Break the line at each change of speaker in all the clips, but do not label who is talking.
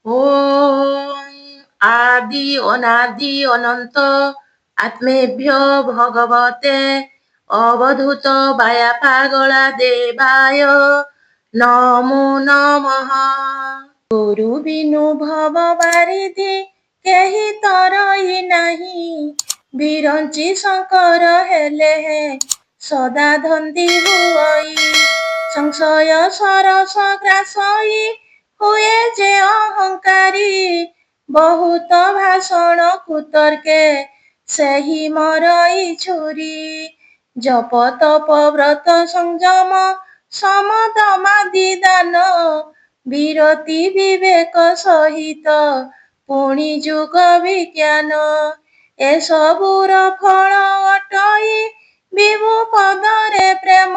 ওম আদি অনাদি অনন্ত আত্মেভ্যো ভগবতে অবধূত বায়া পাগলা দেবায় নমো নমঃ। গুরু বিনু ভব বারিধি কেহি তরই ନାହିଁ, ବିରଞ୍ଚି ଶଙ୍କର ହେଲେ ସଦା ଧନ୍ଦି ହୁଅଇ। ସଂଶୟ ସରସ ଗ୍ରାସଇ ହୁଏ ଯେ ଅହଙ୍କାରୀ, ବହୁତ ଭାଷଣ କୁତର୍କେ ସେହି ମରଇ ଛୁରୀ। ଜପ ତପ ବ୍ରତ ସଂଯମ ସମଦମାଦି ଦାନ, ବିରତି ବିବେକ ସହିତ ପୁଣି ଯୁଗ ବିଜ୍ଞାନ। ଏସବୁର ଫଳ ଅଟଇ ବିଭୁ ପଦରେ ପ୍ରେମ,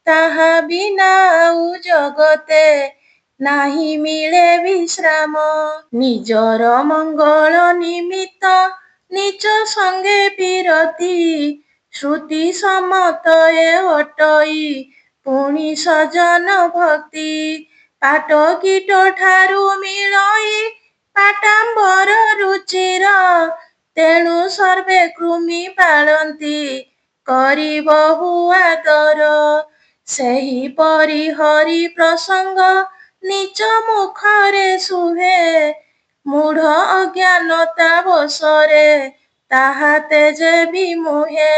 ତାହା ବିନା ଆଉ ଜଗତେ ନାହିଁ ମିଳେ ବିଶ୍ରାମ। ନିଜର ମଙ୍ଗଳ ନିମିତ୍ତ ନିଜ ସଙ୍ଗେ ବିରତି, ଶ୍ରୁତି ସମ୍ମତ ଏ ଅଟଇ ପୁଣି ସଜନ ଭକ୍ତି। ପାଟ କୀଟ ଠାରୁ ମିଳଇ ପାଟାମ୍ବର ରୁଚିର, ତେଣୁ ସର୍ବେ କୃମି ପାଳନ୍ତି କରି ବହୁ ଆଦର। ସେହିପରି ହରି ପ୍ରସଙ୍ଗ ନିଜ ମୁଖରେ ଶୁଭେ, ମୂଢ଼ ଅଜ୍ଞାନତା ବଶରେ ତାହା ତେଜେ ବିମୁହେ।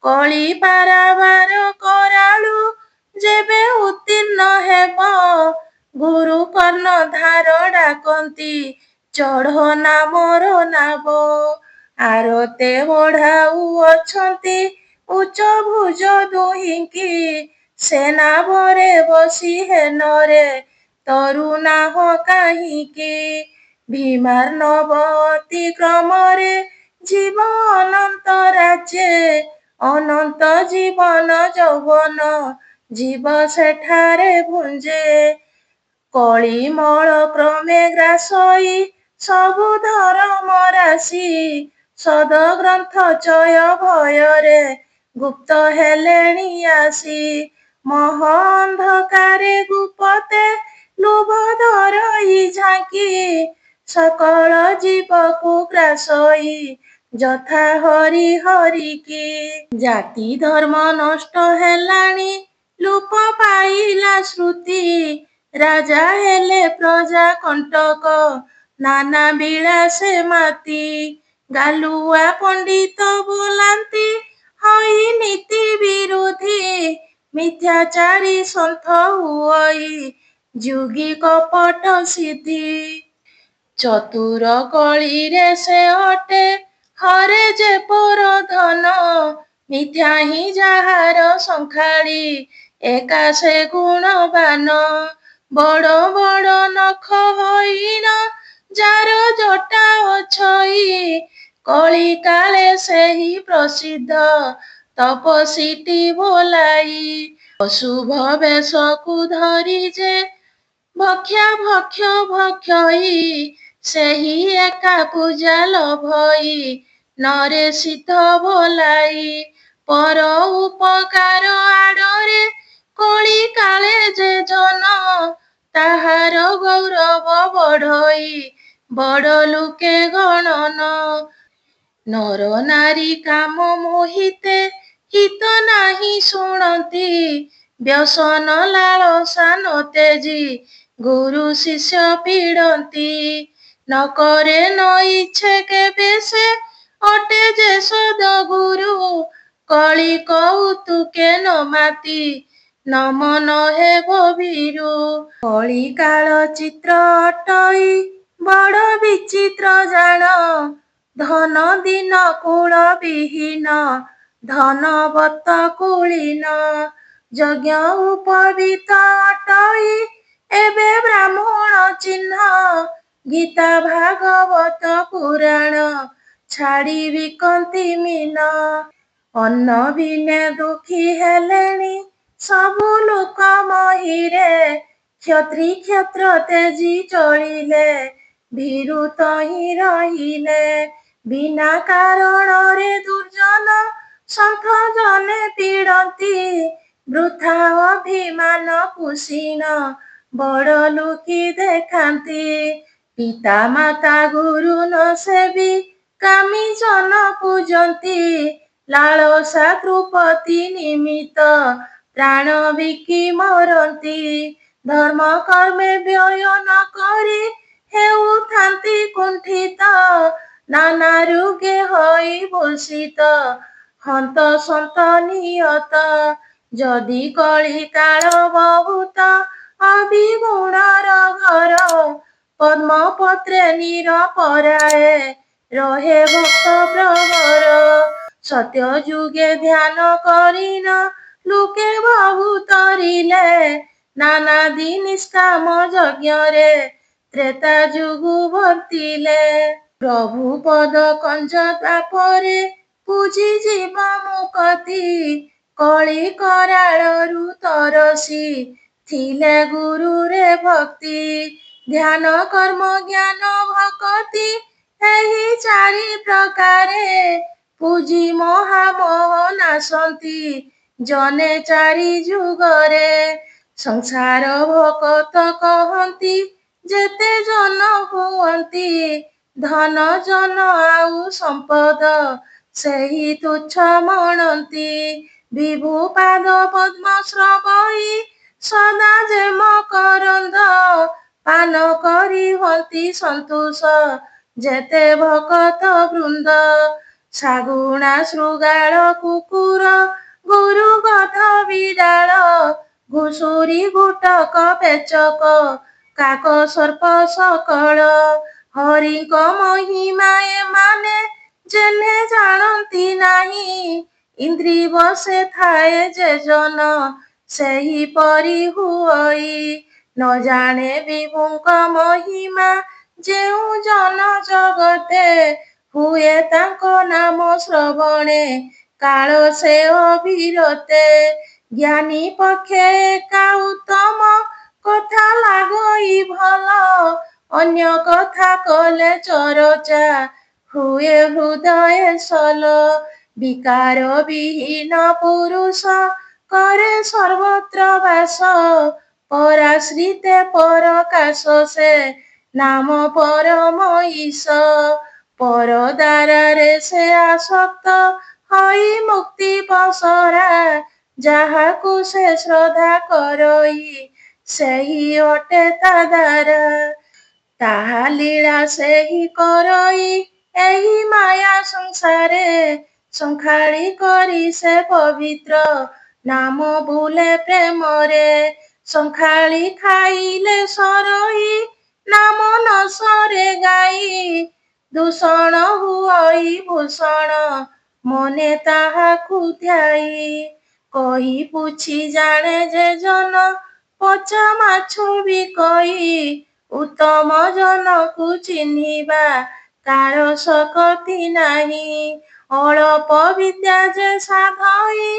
କଳି ପାରାବାର କରାଳୁ ଯେବେ ଉତ୍ତୀର୍ଣ୍ଣ ହେବ, ଗୁରୁ କର୍ଣ୍ଣଧାର ଡାକନ୍ତି ଚଢ଼ ନାମର ନାବ। ଆରତେ ବଢ଼ାଉ ଅଛନ୍ତି ଉଚ୍ଚ ଭୁଜ ଦୁହିଁକି, ସେନାଭରେ ବସି ହେନରେ ତରୁନାହ କାହିଁକି। ଭୀମାର୍ଣ୍ଣବ ଅତିକ୍ରମରେ ଯିବ ଅନନ୍ତ ରାଜ୍ୟେ, ଅନନ୍ତ ଜୀବନ ଯୌବନ ଯିବ ସେଠାରେ ଭୁଞ୍ଜେ। କଳିମଳ କ୍ରମେ ଗ୍ରାସଇ ସବୁ ଧରମ ରାଶି, ସଦଗ୍ରନ୍ଥ ଚୟ ଭୟରେ ଗୁପ୍ତ ହେଲେଣି ଆସି। ମହ ଅନ୍ଧକାରେ ଗୁପତେ ଲୁଭ ଧରଇ ଝାଙ୍କି, ସକଳ ଜୀବକୁ ଗ୍ରାସଇ ଯଥା ହରି ହରିକି। ଜାତି ଧର୍ମ ନଷ୍ଟ ହେଲାଣି ଲୋପ ପାଇଲା ଶ୍ରୁତି, ରାଜା ହେଲେ ପ୍ରଜା କଣ୍ଟକ ନାନା ବିଳାସେ ମାତି। ଗାଲୁଆ ପଣ୍ଡିତ ବୋଲାନ୍ତି ହଇ ନୀତି ବିରୁଦ୍ଧି, ମିଥ୍ୟାଚାରୀ ସନ୍ଥ ହୁଅଇ ଯୁଗୀ କପଟ ସିଦ୍ଧି। ଚତୁର କଳିରେ ସେ ଅଟେ ହରେ ଯେ ପର ଧନ, ମିଥ୍ୟା ହିଁ ଯାହାର ସଂଖାଳି ଏକା ସେ ଗୁଣବାନ। ବଡ଼ ବଡ଼ ନଖ ହଇଣ ଯାର ଜଟା ଅଛଇ, କଳି କାଳେ ସେହି ପ୍ରସିଦ୍ଧ ତପସ୍ୱୀଟି ଭୋଲାଇ। ଅଶୁଭ ବେଶକୁ ଧରି ଯେ ଭକ୍ଷା ଭକ୍ଷ ଭକ୍ଷଇ, ସେହି ଏକା ପୂଜା ଲୋଭଇ ନରେ ସିଦ୍ଧ ଭୋଲାଇ। ପର ଉପକାର ଆଡ଼ରେ କଳି କାଳେ ଯେ ଜନ, ତାହାର ଗୌରବ ବଢ଼ଇ ବଡ଼ ଲୋକେ ଗଣନ। ନର ନାରୀ କାମ ମୋହିତେ ହିତ ନାହିଁ ଶୁଣନ୍ତି, ବ୍ୟସନ ଲାଳସା ନ ତେଜି ଗୁରୁ ଶିଷ୍ୟ ପୀଡ଼ନ୍ତି। ନ କରେ ନ ଇଚ୍ଛେ କେବେ ସେ ଅଟେ ଯେ ସଦଗୁରୁ, କଳି କଉତୁକେ ନ ମାତି ନମନ ହେବ ଭୀରୁ। କଳି କାଳ ଚିତ୍ର ଅଟଇ ବଡ଼ ବିଚିତ୍ର ଜାଣ, ଧନ ଦୀନ କୁଳ ବିହୀନ ଧନବତ କୁଳୀନ। ଯଜ୍ଞ ଉପବୀତ ଅଟଇ ଏବେ ବ୍ରାହ୍ମଣ ଚିହ୍ନ, ଗୀତା ଭାଗବତ ପୁରାଣ ଛାଡ଼ି ବିକନ୍ତି ମୀନ। ଅନ୍ନ ବିନେ ଦୁଃଖୀ ହେଲେଣି ସବୁ ଲୋକ ମହିରେ, କ୍ଷତ୍ରି କ୍ଷେତ୍ର ତେଜି ଚଳିଲେ ଭୀରୁ ତହିଁ ରହିଲେ। ବିନା କାରଣରେ ଦୁର୍ଜନ ସନ୍ଥ ଜନେ ପୀଡ଼ନ୍ତି, ବୃଥା ଅଭିମାନ କୁସିନ ବଡ଼ ଲୁକି ଦେଖାନ୍ତି। ପିତା ମାତା ଗୁରୁ ନ ସେବି କାମି ଜନ ପୂଜନ୍ତି। ଲାଳସା ତୃପତି ନିମିତ୍ତ ପ୍ରାଣ ବିକି ମରନ୍ତି। ଧର୍ମ କର୍ମେ ବ୍ୟୟ ନ କରି ହେଉଥାନ୍ତି କୁଣ୍ଠିତ। ନାନା ରୋଗେ ହୋଇ ଭୂଷିତ ହନ୍ତ ସନ୍ତ ନିୟତ। ଯଦି କଳି କାଳ ବହୁତ ଅବିଗୁଣର ଘର ପଦ୍ମପତ୍ରେ ନିରପରାଏ ରହେ ଭକ୍ତ ପ୍ରବର। ସତ୍ୟ ଯୁଗେ ଧ୍ୟାନ କରିନ ଲୋକେ ବହୁ ତରିଲେ ନାନାଦି ନିଷ୍କାମ ଯଜ୍ଞରେ ତ୍ରେତା ଯୁଗୁ ବର୍ତ୍ତିଲେ। ପ୍ରଭୁ ପଦ କଞ୍ଜ ଦ୍ୱାପରେ ପୂଜି ଯିବ ମୁକତି କଳି କରାଳରୁ ତରସି ଥିଲେ ଗୁରୁରେ ଭକ୍ତି। ଧ୍ୟାନ କର୍ମ ଜ୍ଞାନ ଭକତି ଏହି ଚାରି ପ୍ରକାରେ ପୂଜି ମହାମୋହ ନାଶନ୍ତି ଜନେ ଚାରି ଯୁଗରେ। ସଂସାର ଭକତ କହନ୍ତି ଯେତେ ଜନ ହୁଅନ୍ତି ଧନ ଜନ ଆଉ ସମ୍ପଦ ସେହି ତୁଚ୍ଛ ମଣନ୍ତି। ବିଭୁ ପାଦ ପଦ୍ମ ଶ୍ରବଇ ସଦା ଯେମ କରନ୍ଦ ପାନ କରି ହୁଅନ୍ତି ସନ୍ତୋଷ ଯେତେ ଭକତ ବୃନ୍ଦ। ଶାଗୁଣା ଶୃଗାଳ କୁକୁର ଗୋରୁ ଗଧ ବିଡ଼ାଳ ଘୁଷୁରି ଗୁଟକ ପେଚକ କାକ ସର୍ପ ସକଳ ହରିଙ୍କ ମହିମା ଏମାନେ ଯେହ୍ନେ ଜାଣନ୍ତି ନାହିଁ। ଇନ୍ଦ୍ରି ବଶେ ଥାଏ ଯେ ଜନ ସେହିପରି ହୁଅଇ ନ ଜାଣେ ବିଭୁଙ୍କ ମହିମା ଯେଉଁ ଜନ ଜଗତେ ହୁଏ ତାଙ୍କ ନାମ ଶ୍ରବଣେ କାଳ ସେ ଅବିରତେ। ଜ୍ଞାନୀ ପକ୍ଷେ ଏକା ଉତ୍ତମ କଥା ଲାଗଇ ଭଲ ଅନ୍ୟ କଥା କଲେ ଚରଚା ହୁଏ ହୃଦଏ ସଲ। ବିକାର ବିହୀନ ପୁରୁଷ କରେ ସର୍ବତ୍ର ବାସ ପରାଶ୍ରିତେ ପରକାଶ ସେ ନାମ ପରମ ଈଶ। ପର ଦ୍ୱାରରେ ସେ ଆସକ୍ତ ହୋଇ ମୁକ୍ତି ପସରା ଯାହାକୁ ସେ ଶ୍ରଦ୍ଧା କରଇ ସେହି ଅଟେ ତା ଦ୍ୱାରା। ତାହା ଲୀଳା ସେହି କରଇ ଏହି ମାୟା ସଂସାରେ ସଂଖାଳି କରି ସେ ପବିତ୍ର ନାମ ବୁଲେ ପ୍ରେମରେ। ସଂଖାଳି ଖାଇଲେ ସରଇ ନାମ ନ ସରେ ଗାଇ ଦୂଷଣ ହୁଅଇ ଭୂଷଣ ମନେ ତାହାକୁ ଧ୍ୟାଇ। କହି ପୁଛି ଜାଣେ ଯେ ଜନ ପଚା ମାଛ ବିକଇ ଉତ୍ତମ ଜନକୁ ଚିହ୍ନିବା କାର ଶକତି ନାହିଁ। ଅଳପ ବିଦ୍ୟା ଯେ ସାଧଇ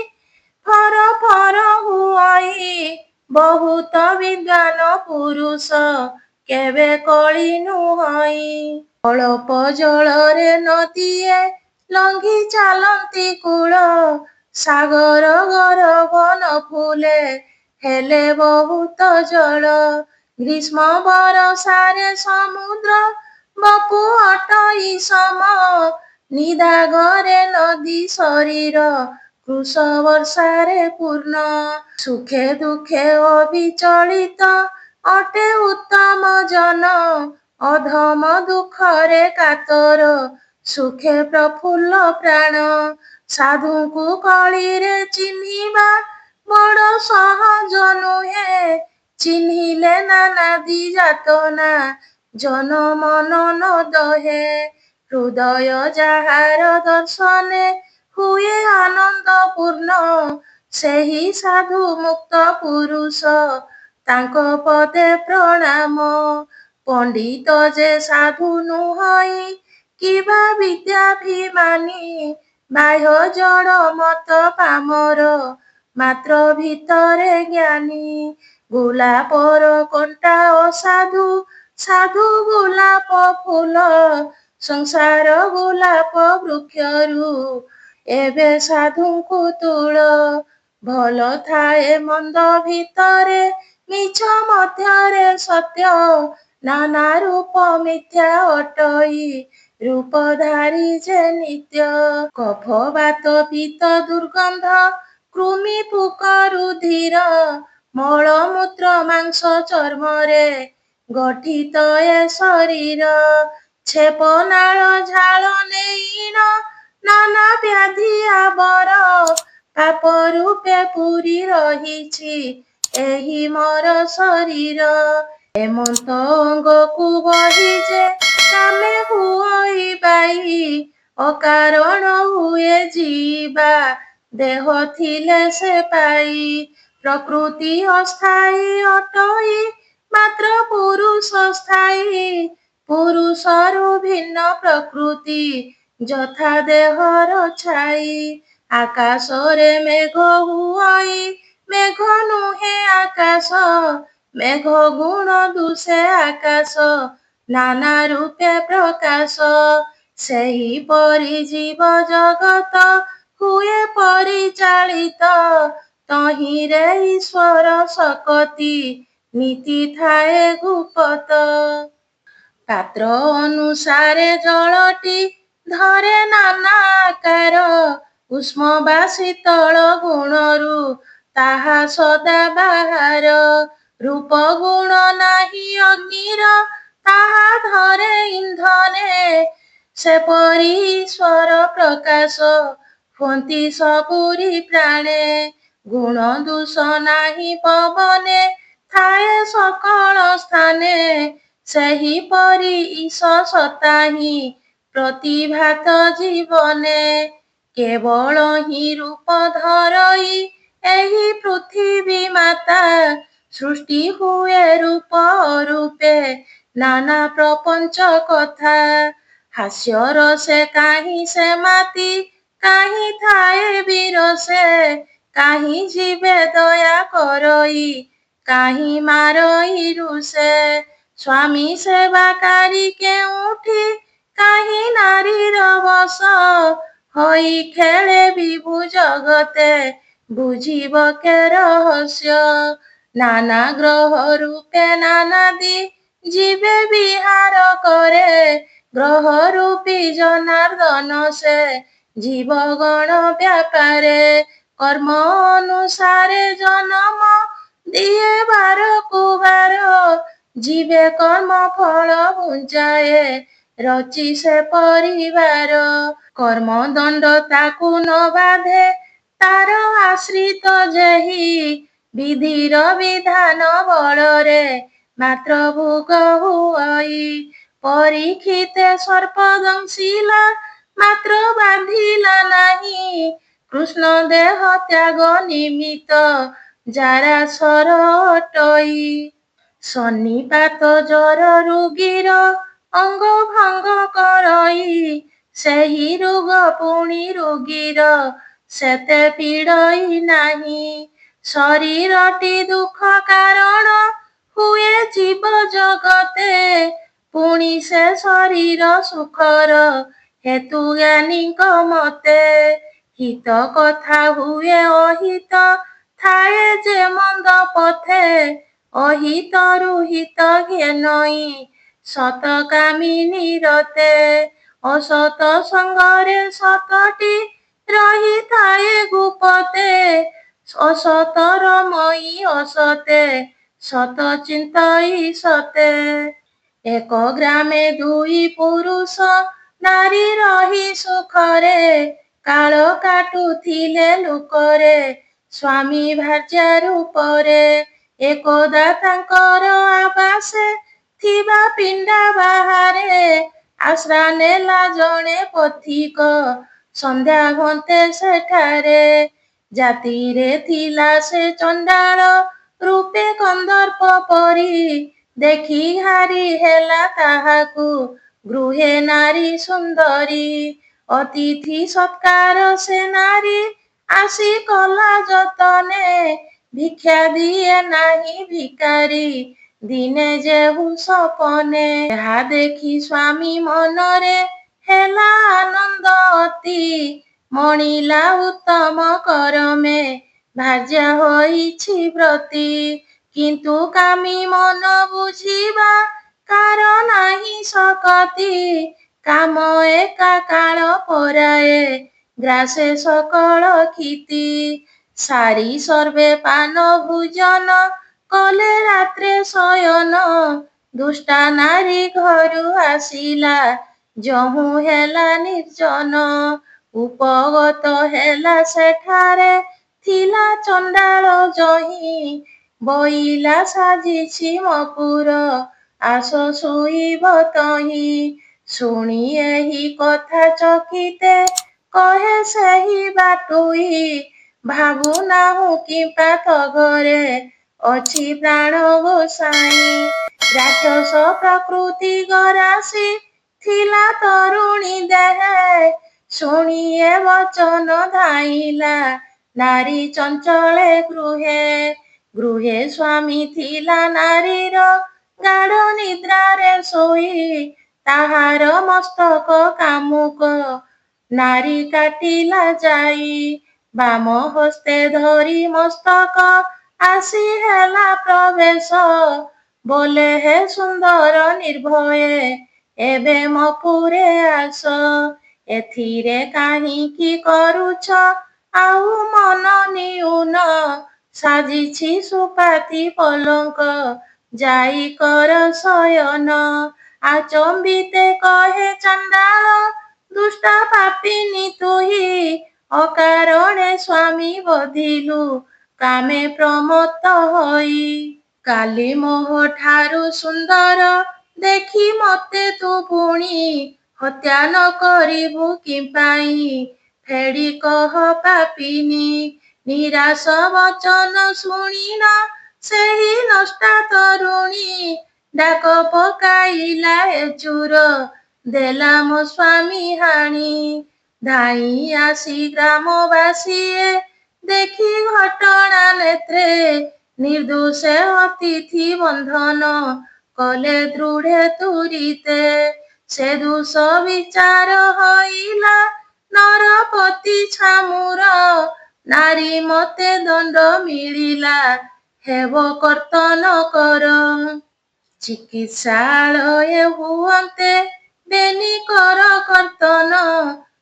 ଫର ଫର ହୁଅଇ ବହୁତ ବିଦ୍ୱାନ ପୁରୁଷ କେବେ କଳି ନୁହଁଇ। ଅଳପ ଜଳରେ ନଦୀଏ ଲଙ୍ଘି ଚାଲନ୍ତି କୂଳ ସାଗର ଗରବ ନ ଫୁଲେ ହେଲେ ବହୁତ ଜଳ। ଗ୍ରୀଷ୍ମ ବରଷାରେ ସମୁଦ୍ର ବପୁ ଅଟଇ ସମ ନିଦାଘରେ ନଦୀ ଶରୀର କୃଶ ବର୍ଷାରେ ପୂର୍ଣ୍ଣ। ସୁଖେ ଦୁଃଖେ ଅବିଚଳିତ ଅଟେ ଉତ୍ତମ ଜନ ଅଧମ ଦୁଃଖରେ କାତର ସୁଖେ ପ୍ରଫୁଲ୍ଲ ପ୍ରାଣ। ସାଧୁଙ୍କୁ କଳିରେ ଚିହ୍ନିବା ବଡ଼ ସହଜ ନୁହେଁ ଚିହ୍ନିଲେ ନାନାଦି ଯାତନା ଜନ ମନ ନ ଦହେ। ହୃଦୟ ଯାହାର ଦର୍ଶନେ ହୁଏ ଆନନ୍ଦ ପୂର୍ଣ୍ଣ ସେହି ସାଧୁ ମୁକ୍ତ ପୁରୁଷ ତାଙ୍କ ପଦେ ପ୍ରଣାମ। ପଣ୍ଡିତ ଯେ ସାଧୁ ନୁହଁଇ କିବା ବିଦ୍ୟାଭିମାନୀ ବାହ୍ୟ ଜଡ଼ ମତ ପାମର ମାତ୍ର ଭିତରେ ଜ୍ଞାନୀ। ଗୋଲାପର କଣ୍ଟା ଅସାଧୁ ସାଧୁ ଗୋଲାପ ଫୁଲ ସଂସାର ଗୋଲାପ ବୃକ୍ଷରୁ ଏବେ ସାଧୁଙ୍କୁ ତୂଳ। ଭଲ ଥାଏ ମନ୍ଦ ଭିତରେ ମିଛ ମଧ୍ୟରେ ସତ୍ୟ, ନାନା ରୂପ ମିଥ୍ୟା ଅଟଇ, ରୂପଧାରୀ ଯେ ନିତ୍ୟ। କଫ ବାତ ପିତ୍ତ ଦୁର୍ଗନ୍ଧ, କୃମି ପୋକ ରୁଧିର, ମଳମୂତ୍ର ମାଂସ ଚର୍ମରେ ଗଠିତ ଏ ଶରୀର। ଛେପ ନାଳ ଝାଳ ନେଇଣ, ନାନା ବ୍ୟାଧି ଆବର, ପାପ ରୂପେ ପୁରି ରହିଛି ଏହି ମୋର ଶରୀର। ହେମନ୍ତ ଅଙ୍ଗକୁ ବହି ଯେ କାମେ ହୁଅଇ ବାଇ, ଅକାରଣ ହୁଏ ଯିବା ଦେହ ଥିଲେ ସେ ପାଇ। ପ୍ରକୃତି ଅସ୍ଥାୟୀ ଅଟଇ, ମାତ୍ର ପୁରୁଷ ସ୍ଥାୟୀ, ପୁରୁଷରୁ ଭିନ୍ନ ପ୍ରକୃତି ଯଥା ଦେହର ଛାଇ। ଆକାଶରେ ମେଘ ହୁଅଇ, ମେଘ ନୁହେଁ ଆକାଶ, ମେଘ ଗୁଣ ଦୁଷେ ଆକାଶ, ନାନା ରୂପେ ପ୍ରକାଶ। ସେହିପରି ଜୀବ ଜଗତ ହୁଏ ପରିଚାଳିତ, ତହିଁରେ ଈଶ୍ୱର ଶକତି ନୀତି ଥାଏ ଗୁପତ। ପାତ୍ର ଅନୁସାରେ ଜଳଟି ଧରେ ନାନା ଆକାର, ଉଷ୍ମ ବା ଶୀତଳ ଗୁଣରୁ ତାହା ସଦା ବାହାର। ରୂପ ଗୁଣ ନାହିଁ ଅଗ୍ନିର, ତାହା ଧରେ ଇନ୍ଧନେ, ସେପରି ଈଶ୍ୱର ପ୍ରକାଶ ହୁଅନ୍ତି ସବୁରି ପ୍ରାଣେ। ଗୁଣ ଦୋଷ ନାହିଁ ପବନେ, ଥାଏ ସକଳ ସ୍ଥାନେ, ସେହିପରି ଈଶ ସତ୍ତା ହିଁ ପ୍ରତିଭାତ ଜୀବନେ। କେବଳ ହିଁ ରୂପ ଧରଇ ଏହି ପୃଥିବୀ ମାତା, ସୃଷ୍ଟି ହୁଏ ରୂପ ଅରୂପେ ନାନା ପ୍ରପଞ୍ଚ କଥା। ହାସ୍ୟର ସେ କାହିଁ ସେ ମାତି, କାହିଁ ଥାଏ ବିରସେ, କାହିଁ ଯିବେ ଦୟା କରଇ, କାହିଁ ମାରଇ ରୁଷେ। ସ୍ୱାମୀ ସେବାକାରୀ କେଉଁଠି, କାହିଁ ନାରୀର ବଶ, ହଇ ଖେଳେ ବିଭୁ ଜଗତେ, ବୁଝିବ କେ ରହସ୍ୟ। ନାନା ଗ୍ରହ ରୂପେ ନାନାଦି, ଯିବେ ବିହାର କରେ, ଗ୍ରହ ରୂପୀ ଜନାର୍ଦ୍ଦନ ସେ ଜୀବଗଣ ବ୍ୟାପାରେ। କର୍ମ ଅନୁସାରେ ଜନମ ଦିଏ ବାରକୁ ବାର, ଯିବେ କର୍ମ ଫଳ ବୁଞ୍ଚାଏ ରଚି ସେ ପରିବାର। କର୍ମ ଦଣ୍ଡ ତାକୁ ନ ବାଧେ, ତାର ଆଶ୍ରିତ ଯେହି, ବିଧିର ବିଧାନ ବଳରେ ମାତ୍ର ଭୋଗ ହୁଅଇ। ପରୀକ୍ଷିତେ ସର୍ପ ଦଂଶିଲା, ମାତ୍ର ବାନ୍ଧିଲା ନାହିଁ, କୃଷ୍ଣ ଦେହ ତ୍ୟାଗ ନିମିତ୍ତ ଜାରାଶର ଅଟଇ। ସନ୍ନିପାତ ଜର ରୋଗୀର ଅଙ୍ଗ ଭଙ୍ଗ କରଇ, ସେହି ରୋଗ ପୁଣି ରୋଗୀର ସେତେ ପୀଡ଼ଇ ନାହିଁ। ଶରୀରଟି ଦୁଃଖ କାରଣ, ହୁଏ ଜୀବ ଜଗତେ, ପୁଣି ସେ ଶରୀର ସୁଖର ହେତୁ ଜ୍ଞାନୀଙ୍କ ମତେ। ହିତ କଥା ହୁଏ ଅହିତ, ଥାଏ ଯେ ମନ୍ଦ ପଥେ, ଅହିତରୁ ହିତ ଘେନଇ ସତ କାମିନୀ ରତେ। ଅସତ ସଙ୍ଗରେ ସତଟି ରହିଥାଏ ଗୁପତେ, ଅସତର ମଇ ଅସତେ, ସତ ଚିନ୍ତଇ ସତେ। ଏକ ଗ୍ରାମେ ଦୁଇ ପୁରୁଷ, ନାରୀ ରହି ସୁଖରେ, କାଳ କାଟୁଥିଲେ ଲୋକରେ, ସ୍ୱାମୀ ଭାର୍ଯ୍ୟା ରୂପରେ। ଏକଦା ତାଙ୍କର ଆବାସେ ଥିବା ପିଣ୍ଡା ବାହାରେ, ଆଶ୍ରା ନେଲା ଜଣେ ପଥିକ, ସନ୍ଧ୍ୟା ଘଣ୍ଟେ ସେଠାରେ। ଜାତିରେ ଥିଲା ସେ ଚଣ୍ଡାଳ, ରୂପେ କନ୍ଦର୍ପ ପରି, ଦେଖି ଘାରି ହେଲା ତାହାକୁ ଗୃହେ ନାରୀ ସୁନ୍ଦରୀ। ଅତିଥି ସତ୍କାର ସେ ନାରୀ, ଆସି କଲା ଯତନେ, ଭିକ୍ଷା ଦିଏ ନାହିଁ ଭିକାରୀ, ଦିନେ ଯେହୁ ସପନେ। ଏହା ଦେଖି ସ୍ୱାମୀ ମନରେ ହେଲା ଆନନ୍ଦ ଅତି, ମଣିଲା ଉତ୍ତମ କରମେ ଭାର୍ଯ୍ୟା ହୋଇଛି ବ୍ରତୀ। କିନ୍ତୁ କାମି ମନ ବୁଝିବା କାର ନାହିଁ ଶକତି। କାମ ଏକା କାଳ ପରାଏ ଗ୍ରାସେ ସକଳ କ୍ଷିତି। ସାରି ସର୍ବେ ପାନ ଭୋଜନ କଲେ ରାତ୍ରେ ଶୟନ। ଦୁଷ୍ଟା ନାରୀ ଘରୁ ଆସିଲା ଯହୁଁ ହେଲା ନିର୍ଜନ। ଉପଗତ ହେଲା ସେଠାରେ ଥିଲା ଚଣ୍ଡାଳ ଜହିଁ। ବଇଲା ସାଜିଛି ମପୁର ଆସ ଶୋଇବ ତହିଁ। ଶୁଣି ଏହି କଥା ଚକିତେ କହେ ସେହି ବାଟୁଇ। ଭାବୁ ନାହୁଁ କିମ୍ପା ତ ଘରେ ଅଛି ପ୍ରାଣ ଗୋସାଇଁ। ରାକ୍ଷସ ପ୍ରକୃତି ଗରାସି ଥିଲା ତରୁଣୀ ଦେହେ। ଶୁଣି ଏ ବଚନ ଧାଇଁଲା ନାରୀ ଚଞ୍ଚଳେ ଗୃହେ। ଗୃହେ ସ୍ୱାମୀ ଥିଲା ନାରୀର ଗାଢ ନିଦ୍ରାରେ ଶୋଇ। ତାହାର ମସ୍ତକ କାମୁକ ନାରୀ କାଟିଲା ଯାଇ। ବାମ ହସ୍ତେ ଧରି ମସ୍ତକ ଆସି ହେଲା ପ୍ରବେଶ। ବୋଲେ ହେ ସୁନ୍ଦର ନିର୍ଭୟେ ଏବେ ମପୁରେ ଆସ। ଏଥିରେ କାହିଁକି କରୁଛ ଆଉ ମନ ନିଉନ। ସାଜିଛି ସୁପାତି ପଲଙ୍କ ଯାଇ କର ଶୟନ। ଆଚମ୍ବିତେ କହେ ଚଣ୍ଡାଳ ଦୁଷ୍ଟ ପାପିନୀ ତୁହି। ଅକାରଣେ ସ୍ୱାମୀ ବଧିଲୁ କାମେ ପ୍ରମତ୍ତ ହୋଇ। କାଲି ମୋହ ଠାରୁ ସୁନ୍ଦର ଦେଖି ମତେ ତୁ ପୁଣି। ହତ୍ୟା ନ କରିବୁ କିମ୍ପାଇଁ ଫେଡ଼ି କହ ପାପିନୀ। ନିରାଶ ବଚନ ଶୁଣିନ ସେହି ନଷ୍ଟା ତରୁଣୀ। ଡାକ ପକାଇଲା ଏ ଚୁର ଦେଲା ମୋ ସ୍ୱାମୀ ହାଣି। ଧାଇଁ ଆସି ଗ୍ରାମବାସୀଏ ଦେଖି ଘଟଣା ନେତ୍ରେ। ନିର୍ଦ୍ଦୋଷେ ଅତିଥି ବନ୍ଧନ କଲେ ଦୃଢ଼େ ତୁରିତେ। ସେ ଦୋଷ ବିଚାର ହଇଲା ନରପତି ଛାମୁର। ନାରୀ ମତେ ଦଣ୍ଡ ମିଳିଲା ହେବ କର୍ତ୍ତନ କର। ଚିକିତ୍ସାଳୟେ ହୁଅନ୍ତେ ବେନି କର କର୍ତ୍ତନ।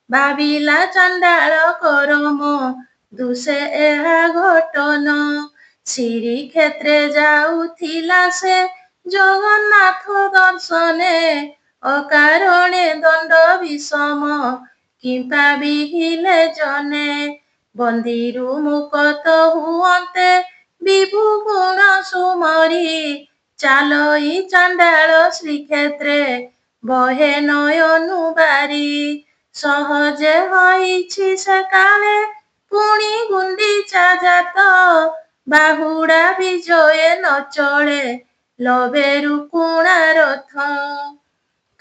ଭାବିଲା ଚଣ୍ଡାଳ କରମ ଦୁଷେ ଏହା ଘଟନ। ଶ୍ରୀକ୍ଷେତ୍ରେ ଯାଉଥିଲା ସେ ଜଗନ୍ନାଥ ଦର୍ଶନେ। ଅକାରଣେ ଦଣ୍ଡ ବିଷମ କିମ୍ପା ବିହିଲେ ଜନେ। ବନ୍ଦୀରୁ ମୁକତ ହୁଅନ୍ତେ ବିଭୁ ଗୁଣ ସୁମରି। ଚାଲଇ ଚଣ୍ଡାଳ ଶ୍ରୀକ୍ଷେତ୍ରେ ବହେ ନୟନୁ ବାରି। ସହଜେ ହୋଇଛି ସେକାଳେ ପୁଣି ଗୁଣ୍ଡିଚା ଜାତ। ବାହୁଡ଼ା ବିଜୟେ ନ ଚଳେ ଲବେ ରୁକୁଣା ରଥ।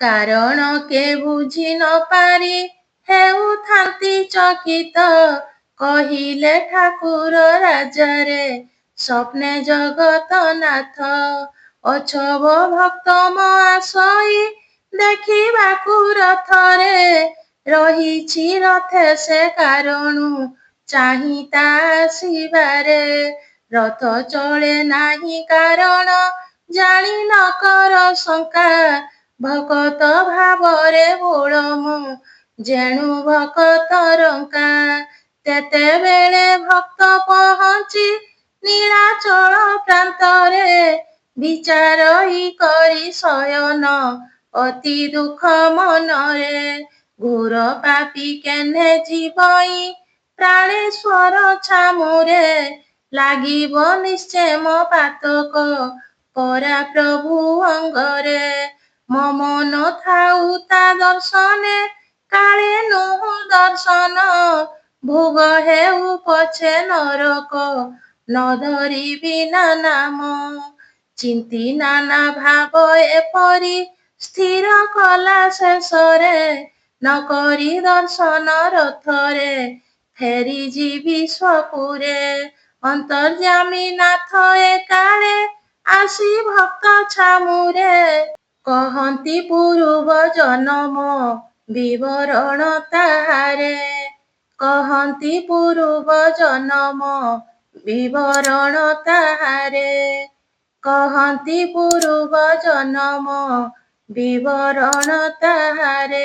କାରଣ କେ ବୁଝି ନ ପାରି ହେଉଥାନ୍ତି ଚକିତ। କହିଲେ ଠାକୁର ରାଜାରେ ସ୍ୱପ୍ନେ ଜଗତନାଥ। ଅଛବ ଭକ୍ତ ମୋ ଆଶଇ ଦେଖିବାକୁ ରଥରେ। ରହିଛି ରଥେ ସେ କାରଣୁ ଚାହିଁ ତା ଆସିବାରେ। ରଥ ଚଳେ ନାହିଁ କାରଣ ଜାଣି ନ କର ଶଙ୍କା। ଭକତ ଭାବରେ ବୋଳ ମୁଁ ଯେଣୁ ଭକତ ରଙ୍କା। ତେତେବେଳେ ଭକ୍ତ ପହଞ୍ଚି ନୀଳାଚଳ ପ୍ରାନ୍ତରେ। ବିଚାରଇ କରି ଶୟନ ଅତି ଦୁଃଖ ମନରେ। ଘୋର ପାପୀ କେହ୍ନେ ଯିବଇ ପ୍ରାଣେଶ୍ୱର ଛାମୁରେ। ଲାଗିବ ନିଶ୍ଚେମ ପାତକ ପରା ପ୍ରଭୁ ଅଙ୍ଗରେ। ମୋ ମନ ଥାଉ ତା ଦର୍ଶନେ କାଳେ ନୁହୁଁ ଦର୍ଶନ। ଭୋଗ ହେଉ ପଛେ ନରକ ନ ଧରିବି ନା ନାମ। ଚିନ୍ତି ନାନା ଭାବ ଏପରି ସ୍ଥିର କଲା ଶେଷରେ। ନ କରି ଦର୍ଶନ ରଥରେ ଫେରି ଯିବି ସ୍ୱପୁରେ। ଅନ୍ତର୍ଯ୍ୟାମୀ ନାଥ ଏ କାଳେ ଆସି ଭକ୍ତ ଛାମୁରେ। କହନ୍ତି ପୂର୍ବ ଜନମ ବିବରଣ ତାହାରେ। କହନ୍ତି ପୂର୍ବ ଜନମ ବିବରଣ ତାହାରେ। କହନ୍ତି ପୂର୍ବ ଜନମ ବିବରଣ ତାହାରେ।